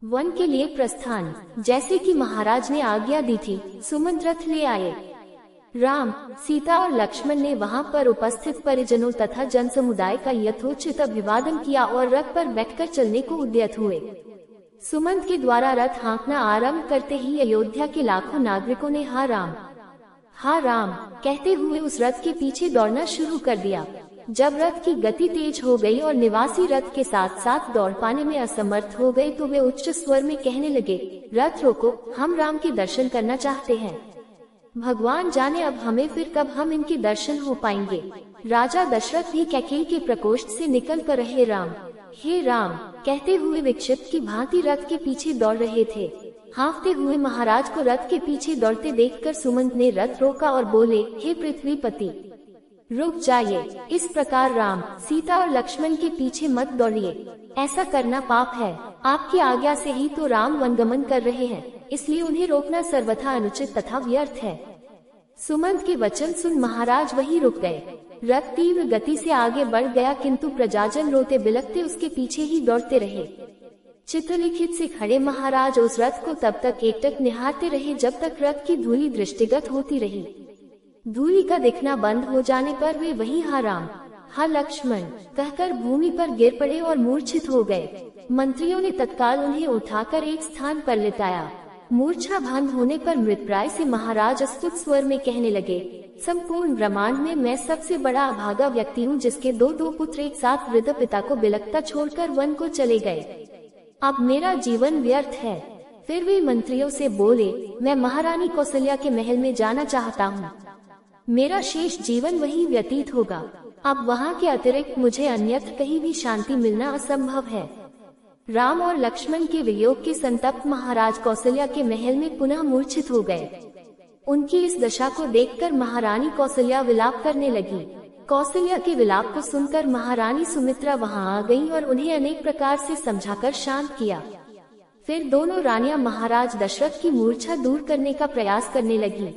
One के लिए प्रस्थान। जैसे कि महाराज ने आज्ञा दी थी, सुमंत रथ ले आए। राम, सीता और लक्ष्मण ने वहां पर उपस्थित परिजनों तथा जन समुदाय का यथोचित अभिवादन किया और रथ पर बैठकर चलने को उद्यत हुए। सुमंत के द्वारा रथ हाँकना आरंभ करते ही अयोध्या के लाखों नागरिकों ने हा राम कहते हुए उस रथ के पीछे दौड़ना शुरू कर दिया। जब रथ की गति तेज हो गई और निवासी रथ के साथ साथ दौड़ पाने में असमर्थ हो गए तो वे उच्च स्वर में कहने लगे, रथ रोको, हम राम के दर्शन करना चाहते हैं। भगवान जाने अब हमें फिर कब हम इनके दर्शन हो पाएंगे। राजा दशरथ भी कैकेयी के प्रकोष्ठ से निकल कर हे राम कहते हुए विक्षिप्त की भांति रथ के पीछे दौड़ रहे थे। हाँफते हुए महाराज को रथ के पीछे दौड़ते देखकर सुमंत ने रथ रोका और बोले, हे पृथ्वीपति, रुक जाइए। इस प्रकार राम, सीता और लक्ष्मण के पीछे मत दौड़िए, ऐसा करना पाप है। आपकी आज्ञा से ही तो राम वनगमन कर रहे हैं, इसलिए उन्हें रोकना सर्वथा अनुचित तथा व्यर्थ है। सुमंत के वचन सुन महाराज वहीं रुक गए। रथ तीव्र गति से आगे बढ़ गया, किंतु प्रजाजन रोते बिलखते उसके पीछे ही दौड़ते रहे। चित्रलिखित से खड़े महाराज उस रथ को तब तक एकटक निहारते रहे जब तक रथ की धूलि दृष्टिगत होती रही। धूलि का दिखना बंद हो जाने पर वे वहीं हा राम, हा लक्ष्मण कहकर भूमि पर गिर पड़े और मूर्छित हो गए। मंत्रियों ने तत्काल उन्हें उठाकर एक स्थान पर लिटाया। मूर्छा भंग होने पर मृतप्राय से महाराज अस्तुत स्वर में कहने लगे, संपूर्ण ब्रह्मांड में मैं सबसे बड़ा अभागा व्यक्ति हूँ, जिसके दो पुत्र एक साथ वृद्ध पिता को बिलखता छोड़कर वन को चले गए। अब मेरा जीवन व्यर्थ है। फिर वे मंत्रियों से बोले, मैं महारानी कौशल्या के महल में जाना चाहता हूँ। मेरा शेष जीवन वहीं व्यतीत होगा। अब वहाँ के अतिरिक्त मुझे अन्यत्र कहीं भी शांति मिलना असंभव है। राम और लक्ष्मण के वियोग के संतप्त महाराज कौशल्या के महल में पुनः मूर्छित हो गए। उनकी इस दशा को देखकर महारानी कौशल्या विलाप करने लगी। कौशल्या के विलाप को सुनकर महारानी सुमित्रा वहां आ गईं और उन्हें अनेक प्रकार से समझाकर शांत किया। फिर दोनों रानियां महाराज दशरथ की मूर्छा दूर करने का प्रयास करने लगी।